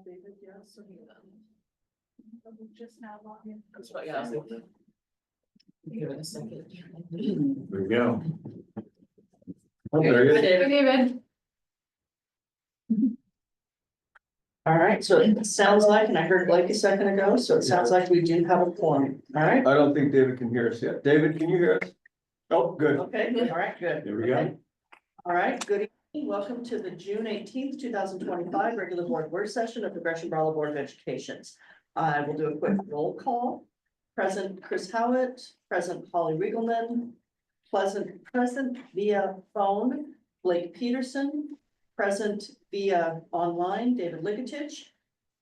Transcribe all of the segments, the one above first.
David, yes, so Just now logging. that's what, yeah. Give it a second. There we go. Oh, there he is. David. All right, so it sounds like, and I heard Blake a second ago, so it sounds like we do have a quorum, all right? I don't think David can hear us yet. David, can you hear us? Oh, good. Okay, good, all right, good. There we go. Okay. All right, good evening, welcome to the June 18th, 2025 regular board work session of the Gresham-Barlow Board of Education. I will do a quick roll call. Present Chris Howitt, present Holly Riegelman, present via phone, Blake Peterson, present via online, David Ligatich,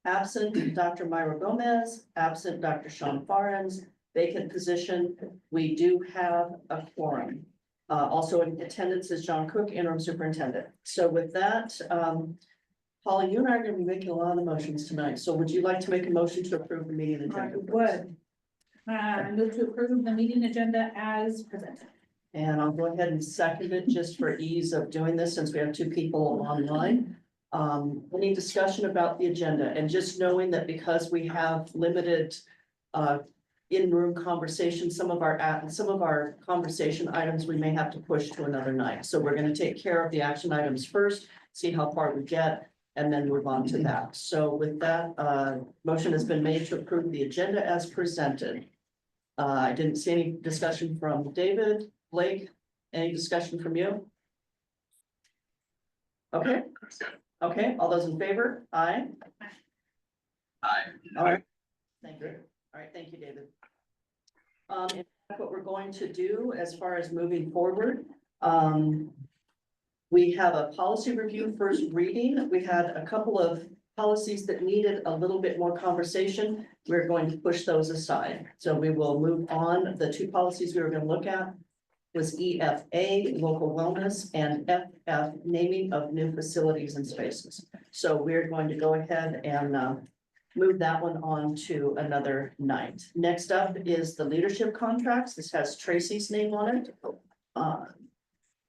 absent Dr. Myra Gomez, absent Dr. Sean Farrens, vacant position. We do have a quorum. Also in attendance is John Cook, interim superintendent. So with that, Holly, you and I are going to be making a lot of the motions tonight. So would you like to make a motion to approve the meeting I agenda? would. Move to approve the meeting agenda as presented. And I'll go ahead and second it just for ease of doing this, since we have two people online. Any discussion about the agenda, and just knowing that because we have limited in-room conversation, some of our conversation items we may have to push to another night. So we're gonna take care of the action items first, see how far we get, and then move on to that. So with that, motion has been made to approve the agenda as presented. I didn't see any discussion from David, Blake, any discussion from you? Okay, okay, all those in favor? Aye. Aye. All right, thank you. All right, thank you, David. And what we're going to do as far as moving forward, we have a policy review first reading. We had a couple of policies that needed a little bit more conversation. We're going to push those aside. So we will move on. The two policies we were going to look at was EFA, local wellness, and FF, naming of new facilities and spaces. So we're going to go ahead and move that one on to another night. Next up is the leadership contracts. This has Tracy's name on it.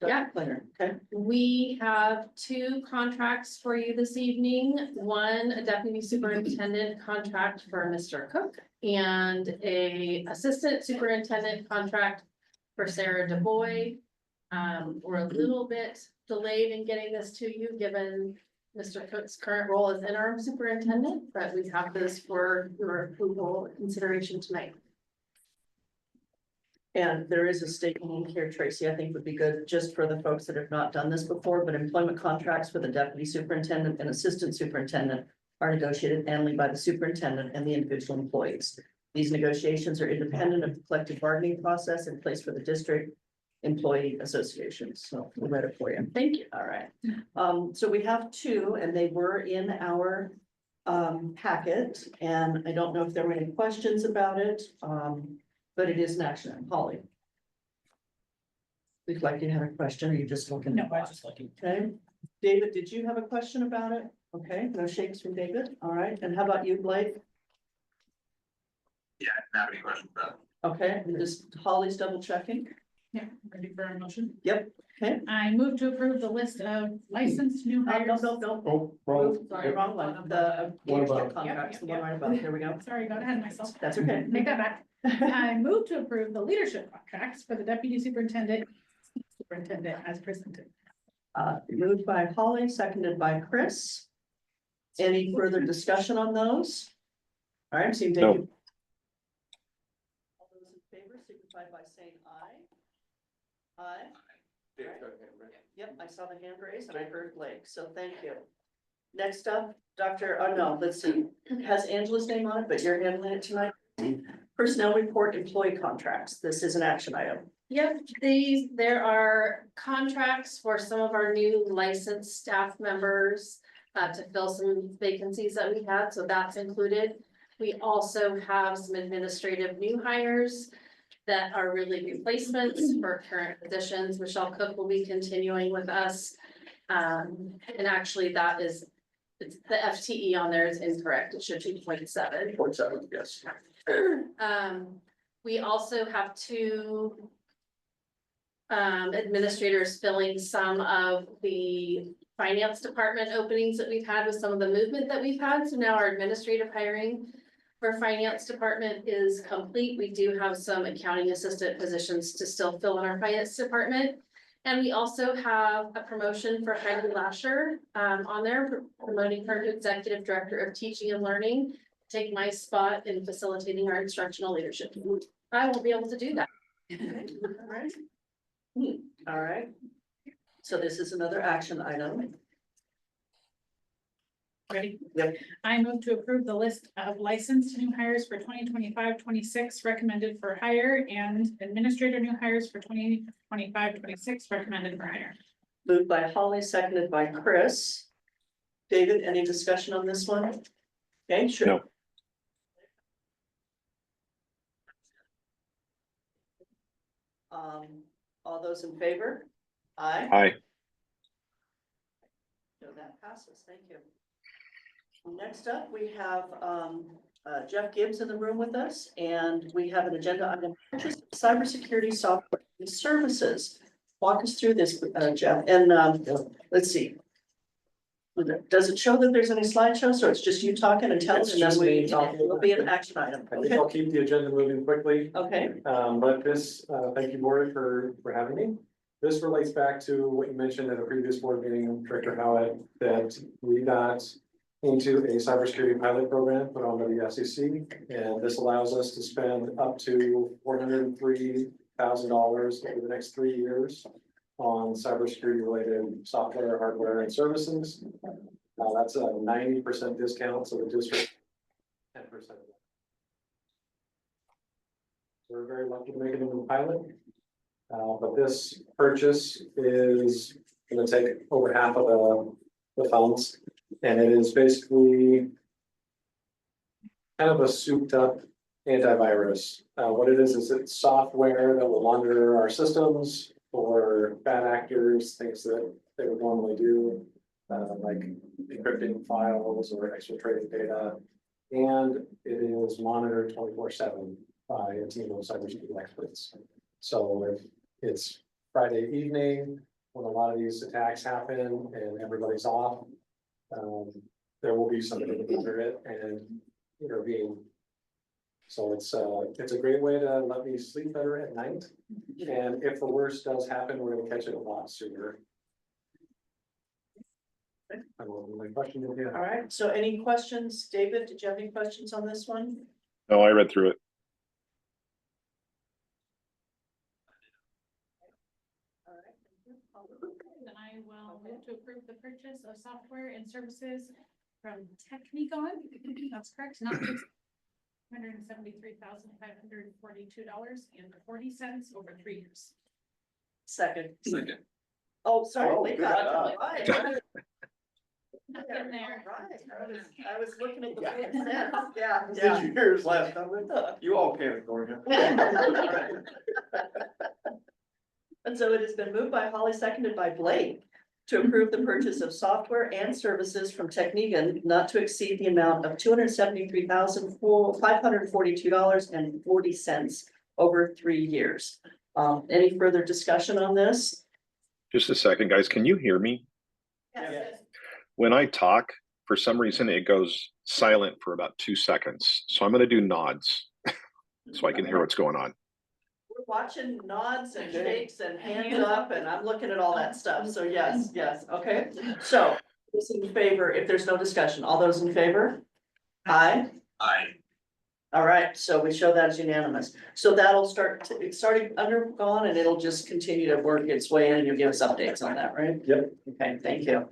Yeah. Planner, okay. We have two contracts for you this evening. One, a deputy superintendent contract for Mr. Cook and a assistant superintendent contract for Sarah DeBoy. We're a little bit delayed in getting this to you, given Mr. Cook's current role as interim superintendent, but we have this for your approval consideration tonight. And there is a statement here, Tracy, I think would be good just for the folks that have not done this before, but employment contracts for the deputy superintendent and assistant superintendent are negotiated annually by the superintendent and the individual employees. These negotiations are independent of the collective bargaining process in place for the district employee associations. So we'll read it for you. Thank you. All right. So we have two, and they were in our packet, and I don't know if there were any questions about it. But it is an action item. Holly. We'd like to have a question, or you just looking? No, I was just looking. Okay, David, did you have a question about it? Okay, no shakes from David. All right, and how about you, Blake? Yeah, I don't have any questions about it. Okay, and just Holly's double checking. Yeah, ready for a motion? Yep, okay. I move to approve the list of licensed new No, hires. no. Oh, wrong. Sorry, wrong one. The One PhD above. contracts, the Yep, one right above. There we go. Sorry, got ahead of myself. That's okay. Make that back. I move to approve the leadership contracts for the deputy superintendent as presented. Moved by Holly, seconded by Chris. Any further discussion on those? All right, seeing No. David. All those in favor signify by saying aye. Aye. Yep, I saw the hand raised and I heard Blake, so thank you. Next up, let's see, it has Angela's name on it, but you're handling it tonight. Personnel report employee contracts. This is an action item. Yep, there are contracts for some of our new licensed staff members to fill some vacancies that we had, so that's included. We also have some administrative new hires that are really replacements for current positions. Michelle Cook will be continuing with us. And actually the FTE on there is incorrect. It should be 0.7. 0.7, yes. We also have two administrators filling some of the finance department openings that we've had with some of the movement that we've had. So now our administrative hiring for finance department is complete. We do have some accounting assistant positions to still fill in our finance department. And we also have a promotion for Heidi Lasher on there, promoting her to executive director of teaching and learning, take my spot in facilitating our instructional leadership. I won't be able to do that. All right. All right. So this is another action item. Ready? Yep. I move to approve the list of licensed new hires for 2025-26 recommended for hire and administrator new hires for 2025-26 recommended for hire. Moved by Holly, seconded by Chris. David, any discussion on this one? Okay, sure. No. All those in favor? Aye. Aye. So that passes, thank you. Next up, we have Jeff Gibbs in the room with us, and we have an agenda item, purchase of cybersecurity software and services. Walk us through this, Jeff, and let's see. Does it show that there's any slideshows, or it's just you talking and telling, It's and then just me talking. it'll be an action item? I think I'll keep the agenda moving quickly. Okay, But this, thank you, board, for having me. This relates back to what you mentioned at a previous board meeting, Director Howard, that we got into a cybersecurity pilot program put on by the FCC. And this allows us to spend up to $403,000 over the next 3 years on cybersecurity related software, hardware, and services. That's a 90% discount, so the district 10%. We're very lucky to make it into a pilot. But this purchase is gonna take over half of the funds. And it is basically kind of a souped up antivirus. What it is it's software that will monitor our systems for bad actors, things that they would normally do, like encrypting files or exfiltrating data. And it is monitored 24/7 by a team of cybersecurity experts. So if it's Friday evening, when a lot of these attacks happen and everybody's off, there will be somebody to monitor it and intervene. So it's a great way to let me sleep better at night. And if the worst does happen, we're gonna catch it a lot sooner. I will, my question is, all right, so any questions? David, did you have any questions on this one? No, I read through it. All right, thank you. Then I will move to approve the purchase of software and services from Technicon. That's correct, not just $173,542.40 over 3 years. Second. Second. Oh, sorry. Oh, Lee good got it. job. Right. Not in there. Right, I was looking at the. Yeah, Did yeah. you hear his last comment? You all can ignore him. And so it has been moved by Holly, seconded by Blake, to approve the purchase of software and services from Technigan not to exceed the amount of $273,542.40 over 3 years. Any further discussion on this? Just a second, guys. Can you hear me? Yes. When I talk, for some reason, it goes silent for about 2 seconds. So I'm going to do nods so I can hear what's going on. We're watching nods and shakes and hands up, and I'm looking at all that stuff. So yes, okay. So those in favor, if there's no discussion, all those in favor? Aye. Aye. All right, so we show that as unanimous. So that'll it's starting undergone and it'll just continue to work its way in and you'll give us updates on that, right? Yep. Okay, thank you.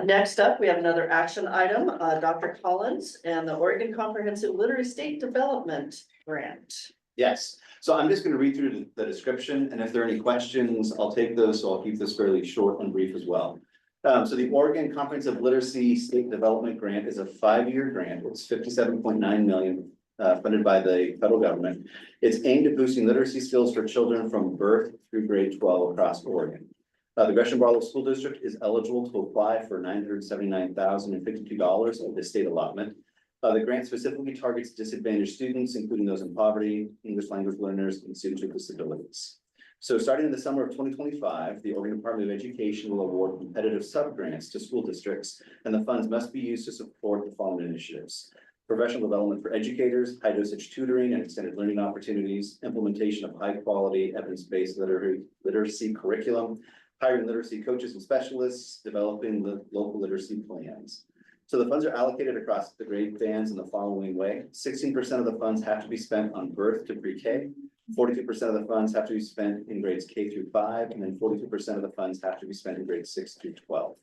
Next up, we have another action item, Dr. Collins and the Oregon Comprehensive Literary State Development Grant. Yes, so I'm just gonna read through the description, and if there are any questions, I'll take those, so I'll keep this fairly short and brief as well. So the Oregon Comprehensive Literacy State Development Grant is a 5-year grant. It's $57.9 million, funded by the federal government. It's aimed at boosting literacy skills for children from birth through grade 12 across Oregon. The Gresham-Barlow School District is eligible to apply for $979,052 of the state allotment. The grant specifically targets disadvantaged students, including those in poverty, English language learners, and students with disabilities. So starting in the summer of 2025, the Oregon Department of Education will award competitive sub-grants to school districts, and the funds must be used to support the following initiatives: professional development for educators, high dosage tutoring and extended learning opportunities, implementation of high quality evidence-based literacy curriculum, hiring literacy coaches and specialists, developing the local literacy plans. So the funds are allocated across the grade bands in the following way: 16% of the funds have to be spent on birth to pre-K, 42% of the funds have to be spent in grades K through 5, and then 42% of the funds have to be spent in grades 6 through 12.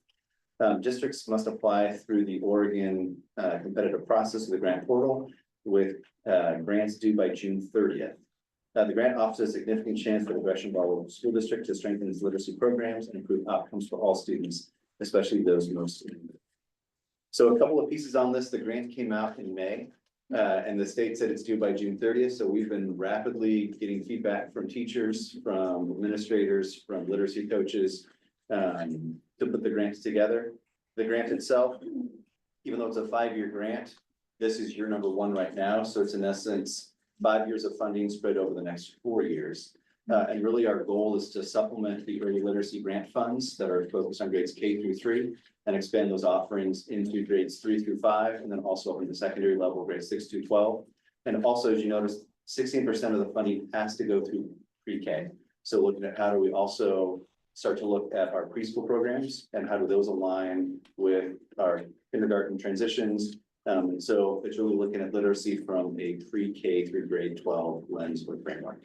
Districts must apply through the Oregon competitive process of the grant portal with grants due by June 30th. The grant offers a significant chance for the Gresham-Barlow School District to strengthen its literacy programs and improve outcomes for all students, especially those most in need. So a couple of pieces on this. The grant came out in May, and the state said it's due by June 30th. So we've been rapidly getting feedback from teachers, from administrators, from literacy coaches, to put the grants together. The grant itself, even though it's a 5-year grant, this is year number 1 right now. So it's in essence 5 years of funding spread over the next 4 years. And really our goal is to supplement the early literacy grant funds that are focused on grades K through 3 and expand those offerings into grades 3 through 5, and then also in the secondary level, grades 6 through 12. And also, as you noticed, 16% of the funding has to go through pre-K. So looking at how do we also start to look at our preschool programs and how do those align with our kindergarten transitions. And so it's really looking at literacy from a pre-K through grade 12 lens or framework.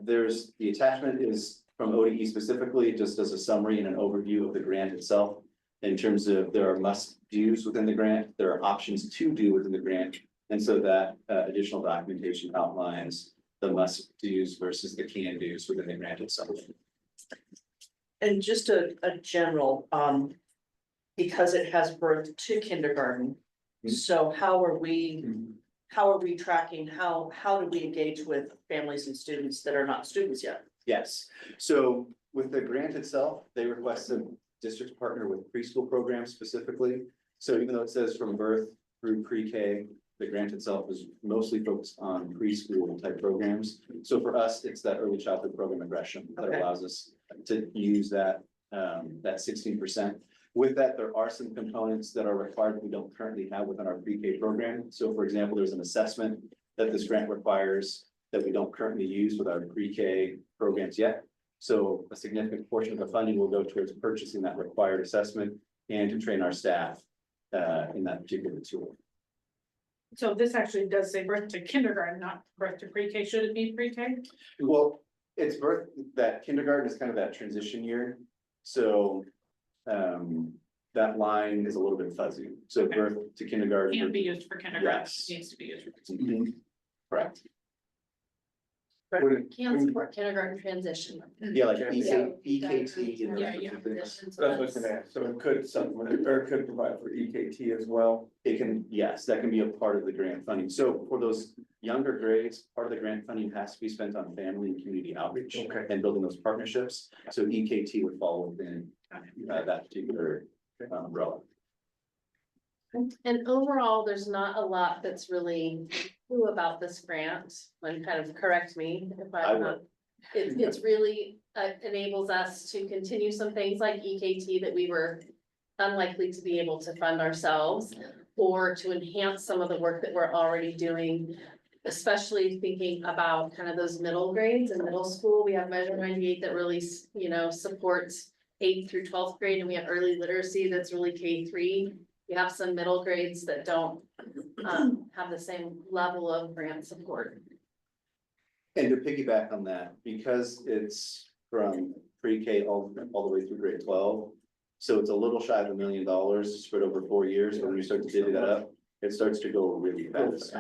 There's the attachment is from ODE specifically, just as a summary and an overview of the grant itself. In terms of there are must-dos within the grant, there are options to do within the grant. And so that additional documentation outlines the must-dos versus the can-dos within the grant itself. And just a general, because it has birth to kindergarten. So how are we tracking, how do we engage with families and students that are not students yet? Yes, so with the grant itself, they requested districts partner with preschool programs specifically. So even though it says from birth through pre-K, the grant itself is mostly focused on preschool type programs. So for us, it's that early childhood program at Gresham that allows us to use that 16%. With that, there are some components that are required that we don't currently have within our pre-K program. So for example, there's an assessment that this grant requires that we don't currently use with our pre-K programs yet. So a significant portion of the funding will go towards purchasing that required assessment and to train our staff in that particular tool. So this actually does say birth to kindergarten, not birth to pre-K. Should it be pre-K? Well, it's birth, that kindergarten is kind of that transition year. So that line is a little bit fuzzy. So Okay. birth to kindergarten. Can't be used for kindergarten, Yes. it needs to be used for. Mhm. Correct. Can support kindergarten transition. Yeah, like Yeah. EKT. and those Yeah, yeah. particular- That's what I was gonna ask, so it could supplement, or it could provide for EKT as well. It can, yes, that can be a part of the grant funding. So for those younger grades, part of the grant funding has to be spent on family and community outreach. Okay. And building those partnerships. So EKT would fall within that particular umbrella. And overall, there's not a lot that's really new about this grant, and kind of correct me if I I'm will. not. It's really enables us to continue some things like EKT that we were unlikely to be able to fund ourselves. Or to enhance some of the work that we're already doing, especially thinking about kind of those middle grades in middle school. We have Measure 98 that really, supports 8th through 12th grade, and we have early literacy that's really K3. We have some middle grades that don't have the same level of grant support. And to piggyback on that, because it's from pre-K all the way through grade 12. So it's a little shy of $1 million spread over 4 years. When you start to divvy that up, it starts to go really fast.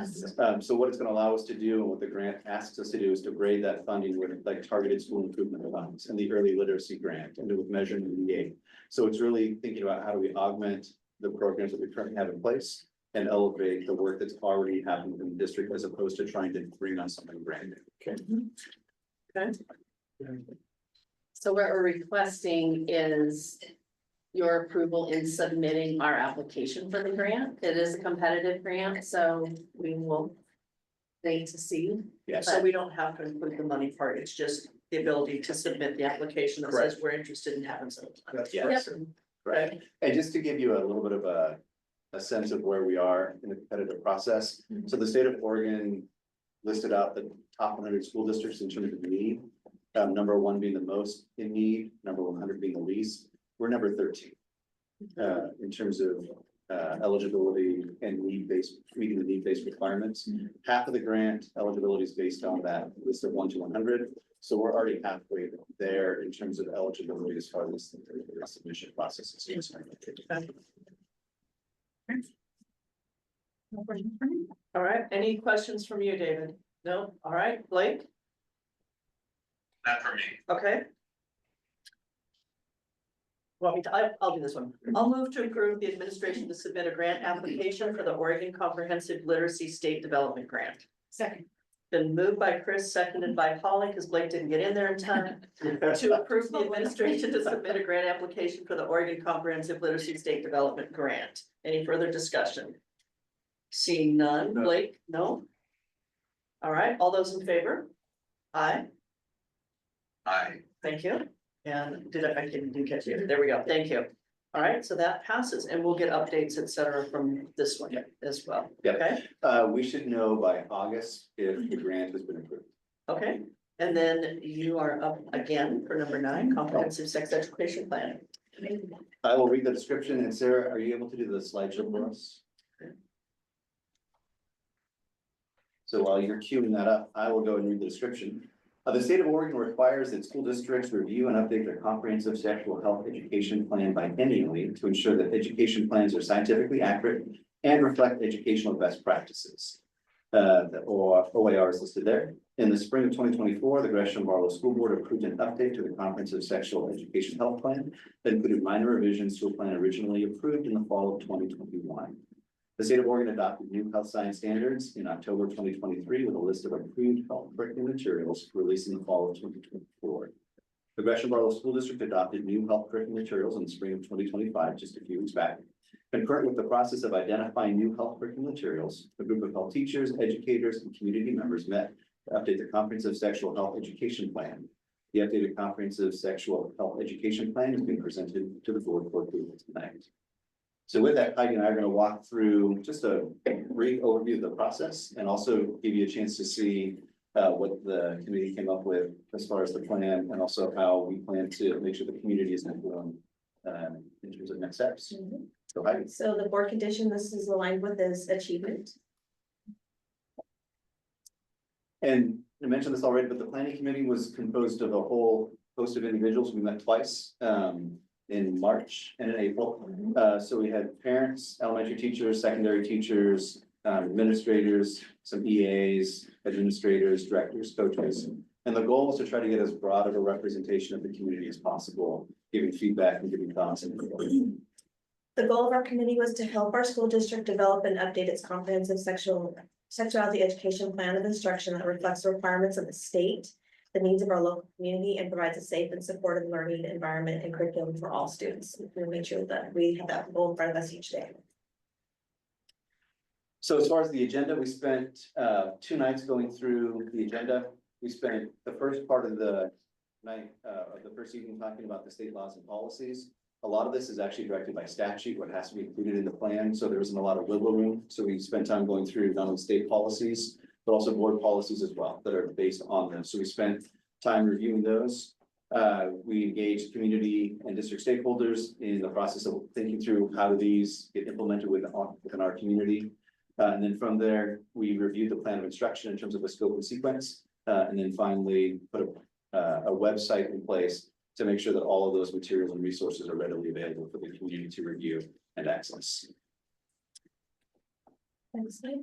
So what it's gonna allow us to do and what the grant asks us to do is to grade that funding with like targeted school improvement funds and the early literacy grant and with Measure 98. So it's really thinking about how do we augment the programs that we currently have in place and elevate the work that's already happening in the district as opposed to trying to bring on something brand new. Okay. So what we're requesting is your approval in submitting our application for the grant. It is a competitive grant, so we will They to see. Yes, So we don't have to include the money part, it's just the ability to submit the application that says we're interested in having some. yes, right. And just to give you a little bit of a sense of where we are in the competitive process. So the state of Oregon listed out the top 100 school districts in terms of need. Number 1 being the most in need, number 100 being the least. We're number 13 in terms of eligibility and meeting the need-based requirements. Half of the grant eligibility is based on that list of 1 to 100. So we're already halfway there in terms of eligibility as far as the submission process is concerned. No questions for me? All right, any questions from you, David? No, all right, Blake, Not for me. okay. Want me to, I'll do this one. I'll move to approve the administration to submit a grant application for the Oregon Comprehensive Literacy State Development Grant. Second. Been moved by Chris, seconded by Holly, because Blake didn't get in there in time. To approve the administration to submit a grant application for the Oregon Comprehensive Literacy State Development Grant. Any further discussion? Seeing none, Blake, no? All right, all those in favor? Aye, Aye. thank you. And I didn't catch you. There we go, thank you. All right, so that passes and we'll get updates, et cetera, from this one as well. Yep. Okay, We should know by August if the grant has been approved. okay. And then you are up again for number 9, comprehensive sex education plan. I will read the description, and Sarah, are you able to do the slideshow for us? So while you're queuing that up, I will go and read the description. The state of Oregon requires that school districts review and update their comprehensive sexual health education plan biennially to ensure that education plans are scientifically accurate and reflect educational best practices. The OAR is listed there. In the spring of 2024, the Gresham-Barlow School Board approved an update to the comprehensive sexual education health plan that included minor revisions to a plan originally approved in the fall of 2021. The state of Oregon adopted new health science standards in October 2023 with a list of approved health curriculum materials released in the fall of 2024. The Gresham-Barlow School District adopted new health curriculum materials in the spring of 2025, just a few weeks back. Concurrent with the process of identifying new health curriculum materials, a group of health teachers, educators, and community members met to update the comprehensive sexual health education plan. The updated comprehensive sexual health education plan is being presented to the board for approval tonight. So with that, Heidi and I are going to walk through just a brief overview of the process and also give you a chance to see what the committee came up with as far as the plan and also how we plan to make sure the community is informed in terms of next steps. So Heidi. So the board condition this is aligned with is achievement. And I mentioned this already, but the planning committee was composed of a whole host of individuals. We met twice in March and in April. So we had parents, elementary teachers, secondary teachers, administrators, some EAs, administrators, directors, coaches. And the goal was to try to get as broad of a representation of the community as possible, giving feedback and giving thoughts. The goal of our committee was to help our school district develop and update its comprehensive sexuality education plan of instruction that reflects the requirements of the state, the needs of our local community, and provides a safe and supportive learning environment and curriculum for all students. We'll make sure that we have that goal in front of us each day. So as far as the agenda, we spent 2 nights going through the agenda. We spent the first part of the night of the first evening talking about the state laws and policies. A lot of this is actually directed by statute, what has to be included in the plan. So there isn't a lot of wiggle room. So we spent time going through not only state policies, but also board policies as well that are based on them. So we spent time reviewing those. We engaged community and district stakeholders in the process of thinking through how do these get implemented within our community. And then from there, we reviewed the plan of instruction in terms of the scope and sequence. And then finally put a website in place to make sure that all of those materials and resources are readily available for the community to review and access. Next slide.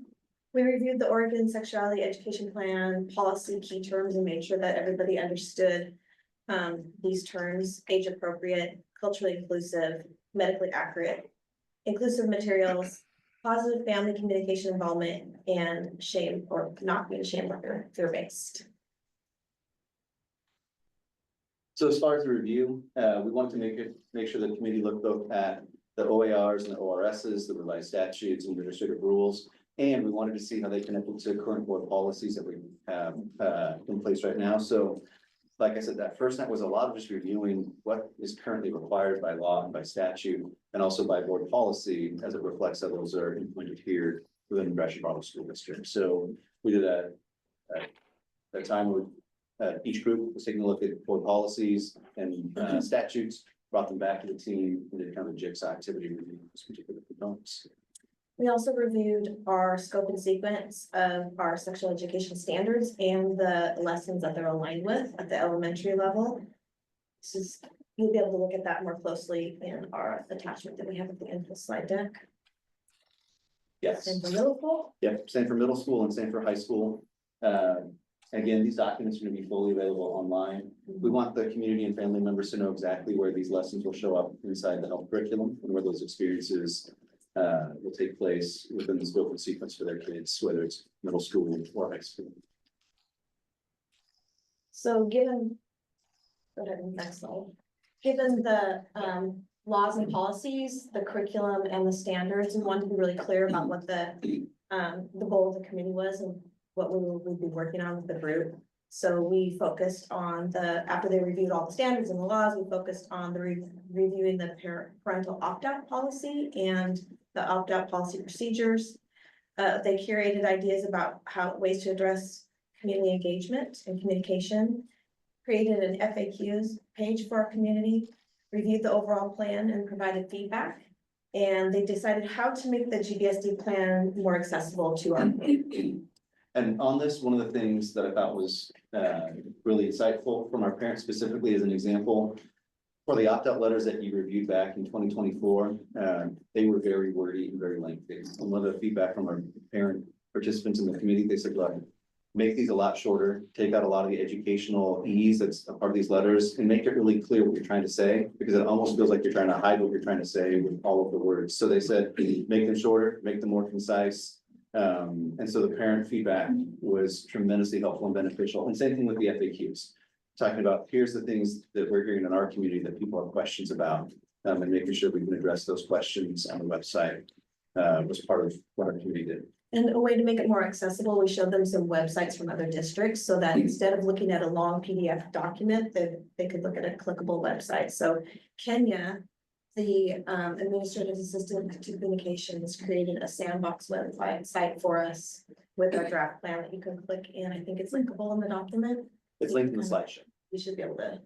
We reviewed the Oregon Sexuality Education Plan policy key terms and made sure that everybody understood these terms: age appropriate, culturally inclusive, medically accurate, inclusive materials, positive family communication involvement, and shame or not being shame or fear-based. So as far as the review, we wanted to make sure the committee looked both at the OARs and the ORSs, the revised statutes and administrative rules, And we wanted to see how they connected to current board policies that we have in place right now. So like I said, that first night was a lot of just reviewing what is currently required by law and by statute, and also by board policy as it reflects how those are implemented here within the Gresham-Barlow School District. So we did a time where each group was taking a look at board policies and statutes, brought them back to the team, and did kind of a jigsaw activity review this particular components. We also reviewed our scope and sequence of our sexual education standards and the lessons that they're aligned with at the elementary level. This is, you'll be able to look at that more closely in our attachment that we have at the end of the slide deck. Yes. And for middle school, Yep, same for middle school and same for high school. Again, these documents are going to be fully available online. We want the community and family members to know exactly where these lessons will show up inside the health curriculum and where those experiences will take place within the scope and sequence for their kids, whether it's middle school or high school. so given. Go ahead, next slide. Given the laws and policies, the curriculum and the standards, we wanted to be really clear about what the goal of the committee was and what we would be working on with the group. So we focused on after they reviewed all the standards and the laws, we focused on the reviewing the parental opt-out policy and the opt-out policy procedures. They curated ideas about ways to address community engagement and communication, created an FAQs page for our community, reviewed the overall plan and provided feedback. And they decided how to make the GBSD plan more accessible to our community. And on this, one of the things that I thought was really insightful from our parents specifically as an example, for the opt-out letters that you reviewed back in 2024, they were very wordy and very lengthy. And one of the feedback from our parent participants in the committee, they said, look, make these a lot shorter, take out a lot of the educational ease that's a part of these letters, and make it really clear what you're trying to say, because it almost feels like you're trying to hide what you're trying to say with all of the words. So they said, make them shorter, make them more concise. And so the parent feedback was tremendously helpful and beneficial. And same thing with the FAQs, talking about here's the things that we're hearing in our community that people have questions about, and making sure we can address those questions on the website was part of what our community did. And a way to make it more accessible, we showed them some websites from other districts so that instead of looking at a long PDF document, that they could look at a clickable website. So Kenya, the administrative assistant to communications, created a sandbox website for us with our draft plan that you can click in. I think it's linkable in the document. It's linked in the slideshow. You should be able to.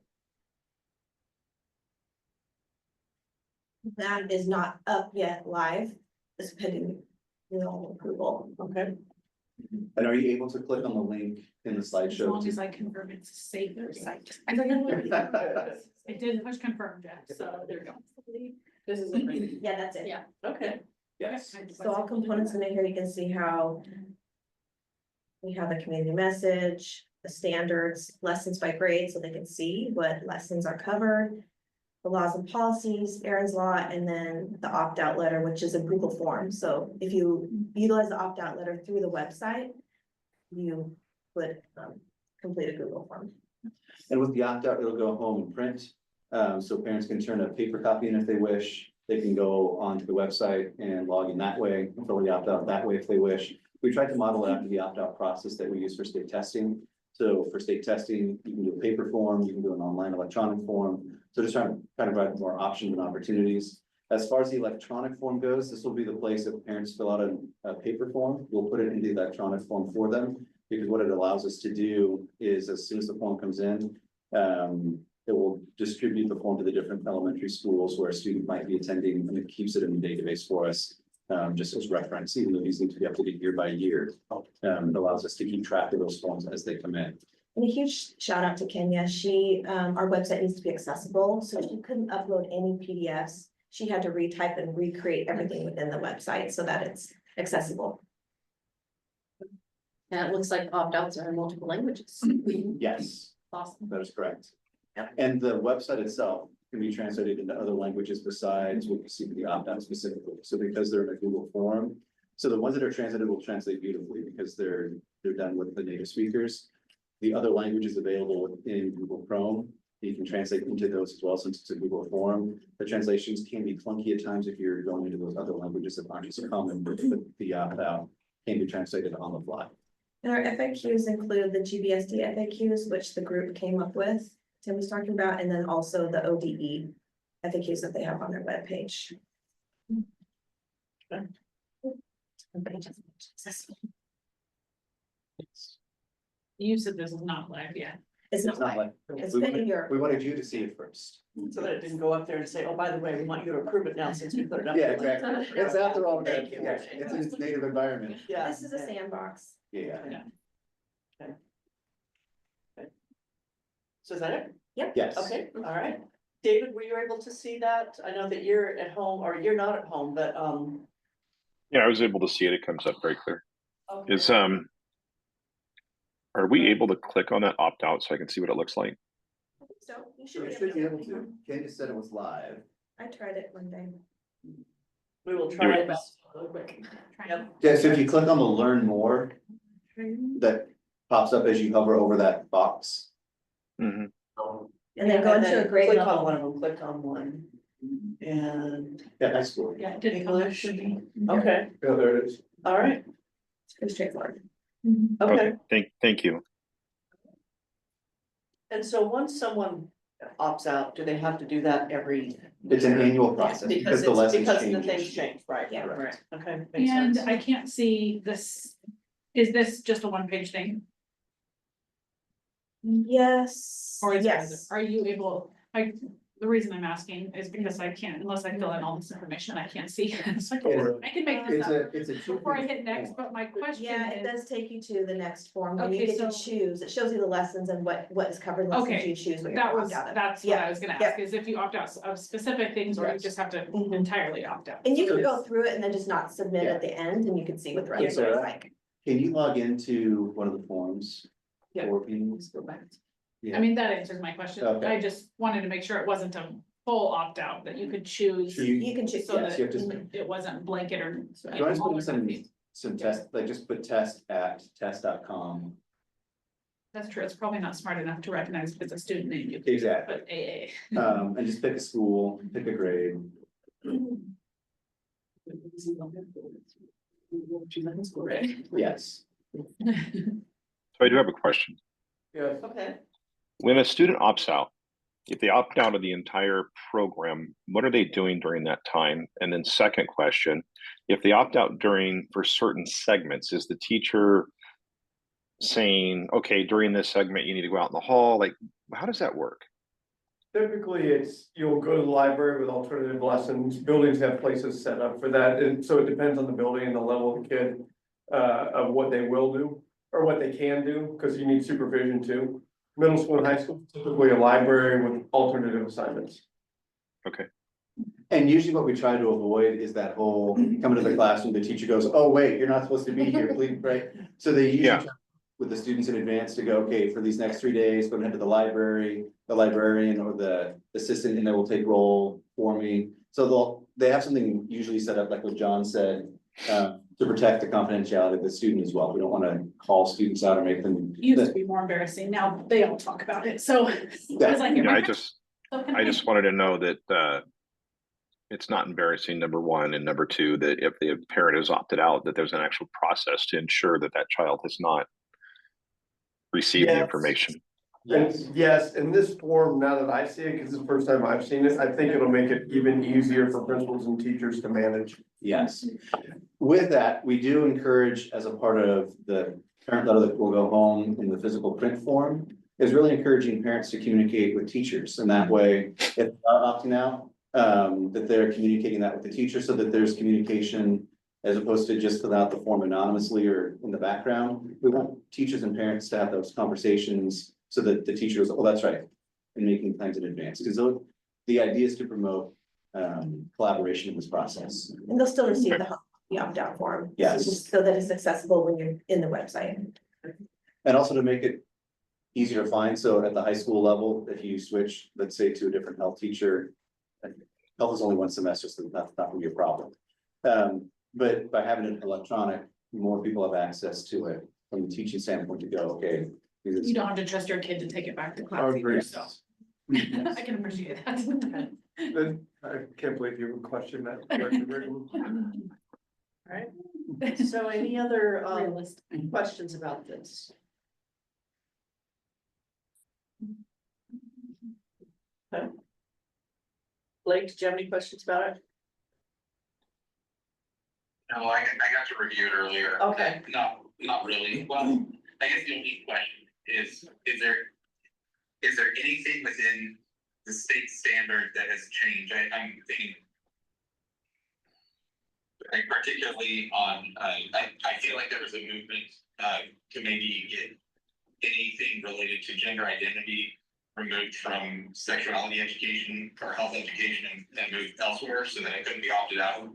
That is not up yet live. It's pending approval. Okay, And are you able to click on the link in the As slideshow? long as I confirm it's a safe site. I did push confirm, Jeff, so there you go. this is it. Yeah, that's it. Yeah. Okay, Yes. So all components in here, you can see how we have the community message, the standards, lessons by grade, so they can see what lessons are covered, the laws and policies, Aaron's Law, and then the opt-out letter, which is a Google form. So if you utilize the opt-out letter through the website, you would complete a Google form. And with the opt-out, it'll go home and print. So parents can turn a paper copy in if they wish. They can go onto the website and log in that way, fill the opt-out that way if they wish. We tried to model it after the opt-out process that we use for state testing. So for state testing, you can do a paper form, you can do an online electronic form. So just trying to kind of provide more options and opportunities. As far as the electronic form goes, this will be the place that parents fill out a paper form. We'll put it in the electronic form for them, because what it allows us to do is as soon as the form comes in, it will distribute the form to the different elementary schools where a student might be attending, and it keeps it in the database for us. Just as reference, even though these need to be updated year by year. It allows us to keep track of those forms as they come in. And a huge shout out to Kenya. She, our website needs to be accessible, so she couldn't upload any PDFs. She had to retype and recreate everything within the website so that it's accessible. And it looks like opt-outs are in multiple languages. Yes, Awesome. that is correct. Yep. And the website itself can be translated into other languages besides what you see for the opt-out specifically. So because they're in a Google form, so the ones that are translated will translate beautifully because they're done with the native speakers. The other languages available within Google Chrome, you can translate into those as well since it's a Google form. The translations can be clunky at times if you're going into those other languages that aren't as common with the opt-out. can be translated on the fly. And our FAQs include the GBSD FAQs, which the group came up with, Tim was talking about, and then also the ODE FAQs that they have on their webpage. You said this is not live yet. It's It's not not like, like, it's we been a wanted, year. we wanted you to see it first. So that it didn't go up there and say, oh, by the way, we want you to approve it now since we put it up. Yeah, there." exactly. It's out there already. Thank you. Yeah, it's in its native environment. Yeah. This is a sandbox. Yeah. So is that it? Yes. Okay, all right. David, were you able to see that? I know that you're at home, or you're not at home, but, Yeah, I was able to see it. It comes up very clear. okay. Is, are we able to click on that opt out so I can see what it looks like? So you So should you should be be able able to. to. Ken just said it was live. I tried it one day. We will try it. was- Real quick. Trying Yep. Yeah, so if you click on the learn more, that pops up as you hover over that box. Mhm. And then go And into a then grade click on level. one of them, click on one. And, Yeah, that's cool. Yeah, it did come up English. to me. okay, Yeah, there it is. all right, It's pretty straightforward. okay. Thank you. And so once someone opts out, do they have to do that every? It's an year? annual process Because because the lessons because the change. things change, right? Yeah. Right, okay. makes And sense. I can't see this, is this just a one-page thing? Yes, Or is, yes. are you able, like, the reason I'm asking is because I can't, unless I fill in all this information, I can't see. So I can make this It's up it's a. before I hit next, but my question Yeah, it is, does take you to the next form, when you Okay, get to so- choose, it shows you the lessons and what is covered, in lessons Okay, you choose what you're that gonna was, opt out of. that's what I was gonna Yeah. ask, is if you opt out of specific things, or you Yes. just have to Mhm. entirely opt out. And you can go through it and then just not submit Yeah. at the end, and you can see what the Yeah, rest so is that- like. Can you log into one of the forms? Yeah. For people? Let's go back. Yeah. I mean, that answers my question. Okay. I just wanted to make sure it wasn't a full opt out, that you could choose. You can choose. So Yes, that you have to- it wasn't blanket or. Do you want to all put or in nothing. some test, like just put test@test.com. That's true, it's probably not smart enough to recognize if it's a student name. You could, Exactly. But AA. And just pick a school, pick a grade. Yes. So I do have a question. Yeah, Okay, When a student opts out, if they opt out of the entire program, what are they doing during that time? And then second question, if they opt out for certain segments, is the teacher saying, okay, during this segment, you need to go out in the hall? Like, how does that work? typically it's, you'll go to the library with alternative lessons, buildings have places set up for that, and so it depends on the building and the level of the kid. Of what they will do, or what they can do, because you need supervision too. Middle school and high school, typically a library with alternative assignments. And usually what we try to avoid is that whole, come into the classroom, the teacher goes, oh, wait, you're not supposed to be here, please, right? So they usually Yeah. try with the students in advance to go, okay, for these next 3 days, go ahead to the library, the librarian or the assistant in there will take roll for me. So they have something usually set up, like what John said, to protect the confidentiality of the student as well. We don't want to call students out or make them. Used to be more embarrassing, now they all talk about it, so. It's like, Yeah, my I friend- I just wanted to know that it's not embarrassing, number one, and number two, that if the parent is opted out, that there's an actual process to ensure that that child has not received the Yes. information. And yes, in this form, now that I see it, because it's the first time I've seen it, I think it'll make it even easier for principals and teachers to manage. Yes. With that, we do encourage, as a part of the parent letter that will go home in the physical print form, is really encouraging parents to communicate with teachers. And that way, if they are opting out, that they're communicating that with the teacher so that there's communication as opposed to just fill out the form anonymously or in the background. We want teachers and parents to have those conversations so that the teachers, oh, that's right, and making plans in advance. Because the idea is to promote collaboration in this process. And they'll still receive the opt-out form. Yes. Just so that it's accessible when you're in the website. And also to make it easier to find, so at the high school level, if you switch, let's say, to a different health teacher. Health is only one semester, so that's not gonna be a problem. But by having it electronic, more people have access to it from the teaching standpoint to go, okay. You don't have to trust your kid to take it back to class I either, agree. so. I can appreciate that. Then I can't believe you would question that. Director Brigham. alright, So any other Realistic. questions about this? Okay. Blake, do you have any questions about it? No, I got to review it earlier. Okay. Not really. Well, I guess the only question is there anything within the state standard that has changed? I'm thinking. Like particularly on, I feel like there was a movement, to maybe get anything related to gender identity removed from sexuality education or health education and moved elsewhere so that it couldn't be opted out.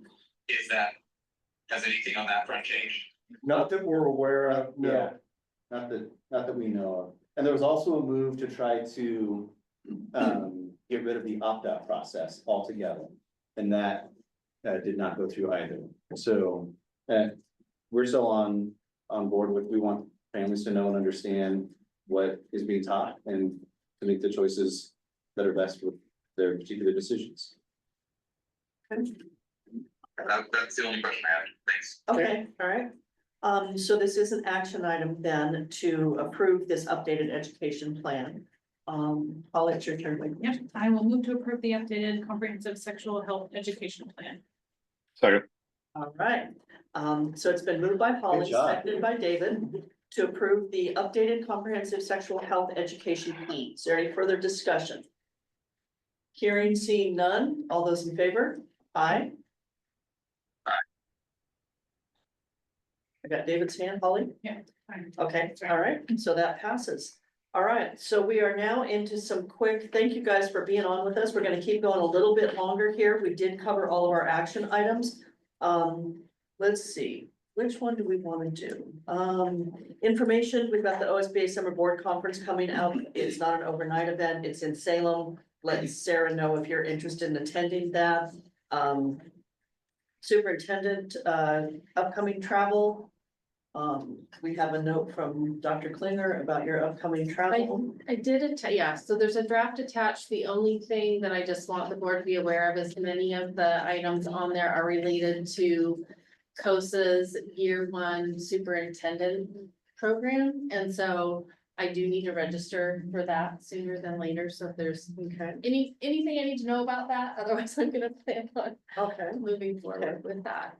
Has anything on that front changed? Not that we're aware of, no. Yeah. Not that we know of. And there was also a move to try to get rid of the opt-out process altogether. And that did not go through either. So we're still on board with, we want families to know and understand what is being taught and to make the choices that are best with their particular decisions. That's the only question I have. Thanks. Okay, all right. So this is an action item then to approve this updated education plan. I'll let your turn. Blake. Yep, I will move to approve the updated comprehensive sexual health education plan. Second. All right, so it's been moved by Holly, Good job. seconded by David to approve the updated comprehensive sexual health education plan. Is there any further discussion? Hearing, seeing none, all those in favor? Aye. I got David's hand, Holly? Fine. Okay, all right, so that passes. All right, so we are now into some quick, thank you guys for being on with us. We're gonna keep going a little bit longer here. We did cover all of our action items. Let's see, which one do we want to do? Information, we've got the OSBA Summer Board Conference coming up. It's not an overnight event, it's in Salem. Let Sarah know if you're interested in attending that. Superintendent, upcoming travel. We have a note from Dr. Klinger about your upcoming travel. I did yeah, so there's a draft attached. The only thing that I just want the board to be aware of is many of the items on there are related to COSA's year one superintendent program. And so I do need to register for that sooner than later. So if there's Okay, anything I need to know about that, otherwise I'm gonna plan on okay. moving forward with that.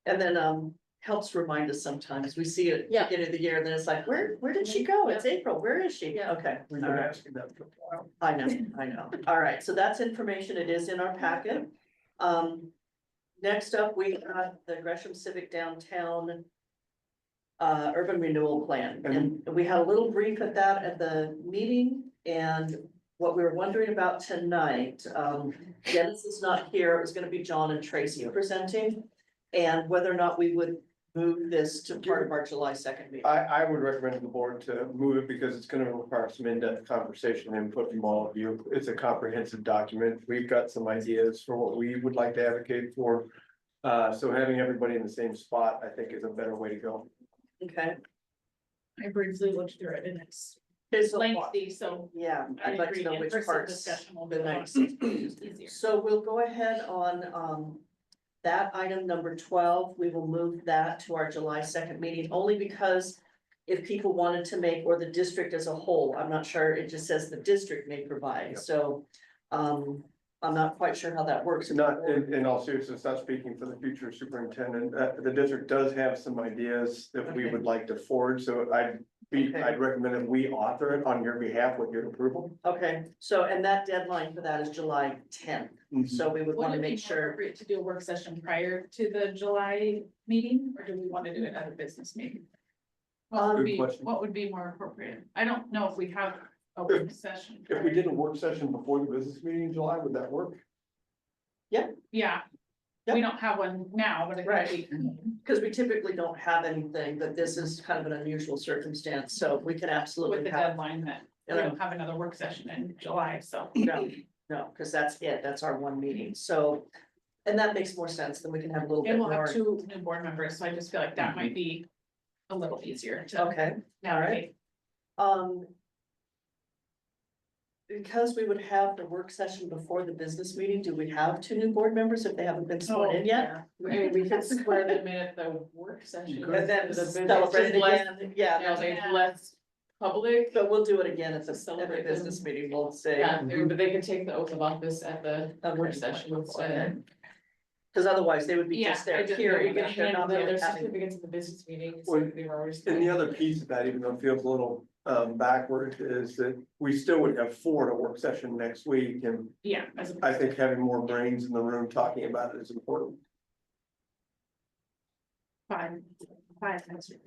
And then, helps remind us sometimes. We see it at the Yeah. beginning of the year, and then it's like, where did she go? It's April. Where is she? Yeah. Okay. We've all been right. asking that for a while. I know. All right, so that's information. It is in our packet. Next up, we got the Gresham Civic Downtown urban renewal plan, and we had a little brief at that at the meeting, and what we were wondering about tonight, Dennis is not here. It was gonna be John and Tracy presenting, and whether or not we would move this to part of our July 2nd meeting. I would recommend to the board to move it because it's gonna require some in-depth conversation and input from all of you. It's a comprehensive document. We've got some ideas for what we would like to advocate for. So having everybody in the same spot, I think, is a better way to go. Okay. I briefly looked through it and it's Here's a lot. lengthy, so Yeah, I I'd like to agree, know which in-person parts. discussion will the be a lot next. easier. So we'll go ahead on, that item number 12, we will move that to our July 2nd meeting, only because if people wanted to make, or the district as a whole, I'm not sure, it just says the district may provide, Yep. so, I'm not quite sure how that works. Not in all seriousness, not speaking for the future superintendent, the district does have some ideas that we Okay. would like to forward, so Okay. I'd recommend that we author it on your behalf with your approval. Okay, so, and that deadline for that is July 10th, so we would Would want to it be make more sure. appropriate to do a work session prior to the July meeting, or do we want to do it at a business meeting? Good question. What would be more appropriate? I don't know if we have a work session. If we did a work session before the business meeting in July, would that work? Yeah, Yep. we don't have one now, but it Right. could be. Because we typically don't have anything, but this is kind of an unusual circumstance, so we can With absolutely the have. deadline that we don't have another work session in July, so. No, because that's it, that's our one meeting, so, and that makes more sense, then we can have a little bit And we'll more. have 2 new board members, so I just feel like that might be a little easier to Okay, navigate. um. because we would have the work session before the business meeting, do we have two new board members if they haven't been sworn in yet? I mean, we could swear them in at the work session. And then The business celebrate it is less- again, yeah, You know, it's less public. but we'll do it again at the Celebrate them. business meeting, we'll say. Yeah, but they could take the oath of office at the work session instead. Cause otherwise they would be Yeah, just there I just, hearing, we can but they're hand not them really their having. certificates at the business meeting. So Well, they've already. And the other piece of that, even though it feels a little backward, is that we still would have 4 in a work session next week, and Yeah. as a- I think having more brains in the room talking about it is important. Five. Next week.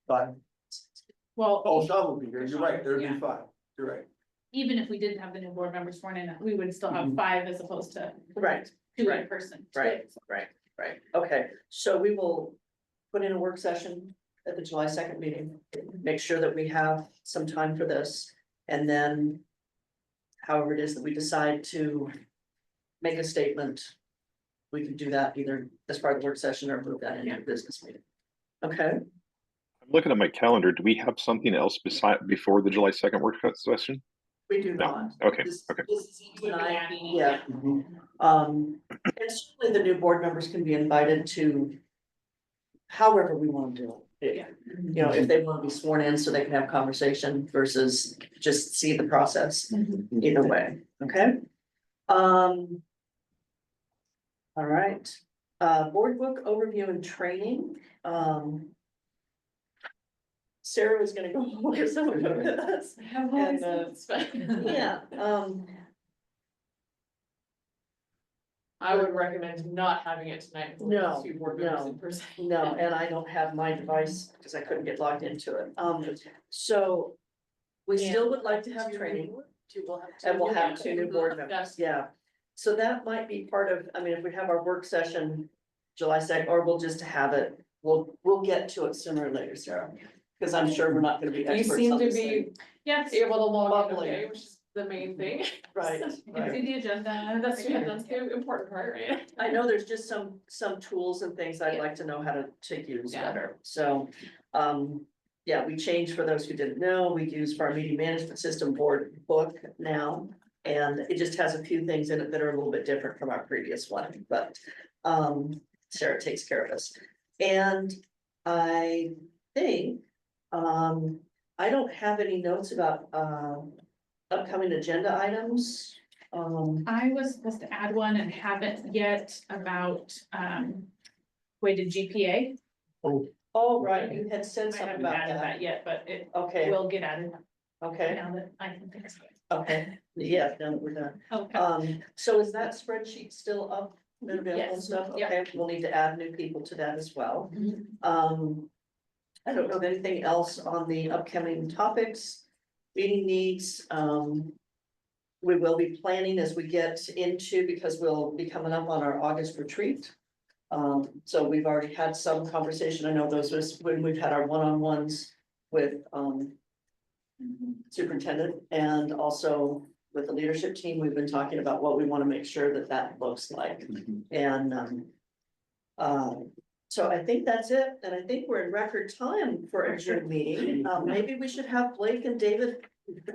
But, Well, oh, Sean will be here, you're right, there'd Yeah. be 5, you're right. even if we didn't have the new board members sworn in, we would still have Mhm. 5 as opposed to Right, 2 in right, person. right, right, okay, so we will put in a work session at the July 2nd meeting. Make sure that we have some time for this, and then however it is that we decide to make a statement, we can do that either as part of the work session or move that into the business meeting. Okay, I'm looking at my calendar. Do we have something else before the July 2nd work session? we do No. not. Okay, This- okay. this is Would be tonight, adding, yeah. And certainly the new board members can be invited to however we want to do it. Yeah. You know, if they want to be sworn in so they can have conversation versus just see the process, either way, okay? All right, board book overview and training, Sarah was gonna go over some of it with us. I have all all these these notes, but. Yeah, I would recommend not having it tonight. with No, Two board members no. in person. no, and I don't have my device because I couldn't get logged into it. So we still would like to have training, and we'll have 2 new board members, Yes. yeah. So that might be part of, I mean, if we have our work session July 2nd, or we'll just have it, we'll get to it sooner or later, Sarah. Because I'm sure we're not gonna be You experts seem on to this be thing. able to log in, Bubbly. okay, which is the main thing. Right, You can right. see the agenda. That's the important part, right? I know there's just some tools and things I'd like to know how to use Yeah. better, so, yeah, we changed for those who didn't know, we use for our meeting management system board book now. And it just has a few things in it that are a little bit different from our previous one, but, Sarah takes care of us. And I think, I don't have any notes about, upcoming agenda items. I was supposed to add one and haven't yet about, weighted GPA. Oh, right, you had said I something haven't about added that. that yet, but it Okay, will get added okay, now that I can fix it. okay, yeah, then we're done. Okay. So is that spreadsheet still up and available and Yes, stuff? yeah. Okay, we'll need to add new people to that as well. Mhm. I don't know of anything else on the upcoming topics, meeting needs, we will be planning as we get into, because we'll be coming up on our August retreat. So we've already had some conversation, I know those was when we've had our one-on-ones with, superintendent and also with the leadership team, we've been talking about what we want to make sure that that looks like. And, so I think that's it, and I think we're in record time for a June meeting. Maybe we should have Blake and David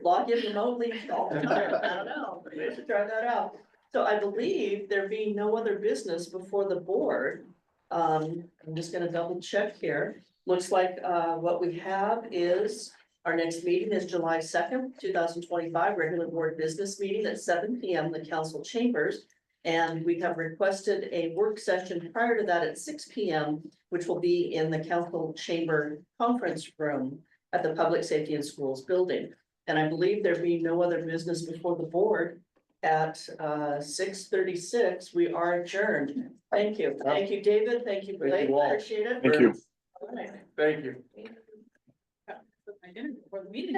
log in remotely all the time. I don't know, we should try that out. So I believe there being no other business before the board. I'm just gonna double check here. Looks like, what we have is, our next meeting is July 2nd, 2025, regular board business meeting at 7 PM, in the council chambers. And we have requested a work session prior to that at 6 PM, which will be in the council chamber conference room at the Public Safety and Schools building. And I believe there being no other business before the board at 6:36, we are adjourned. Thank you. Thank you, David. Thank you, Blake. you all. Appreciate it. Thank you. All right. Thank you. I didn't before the meeting.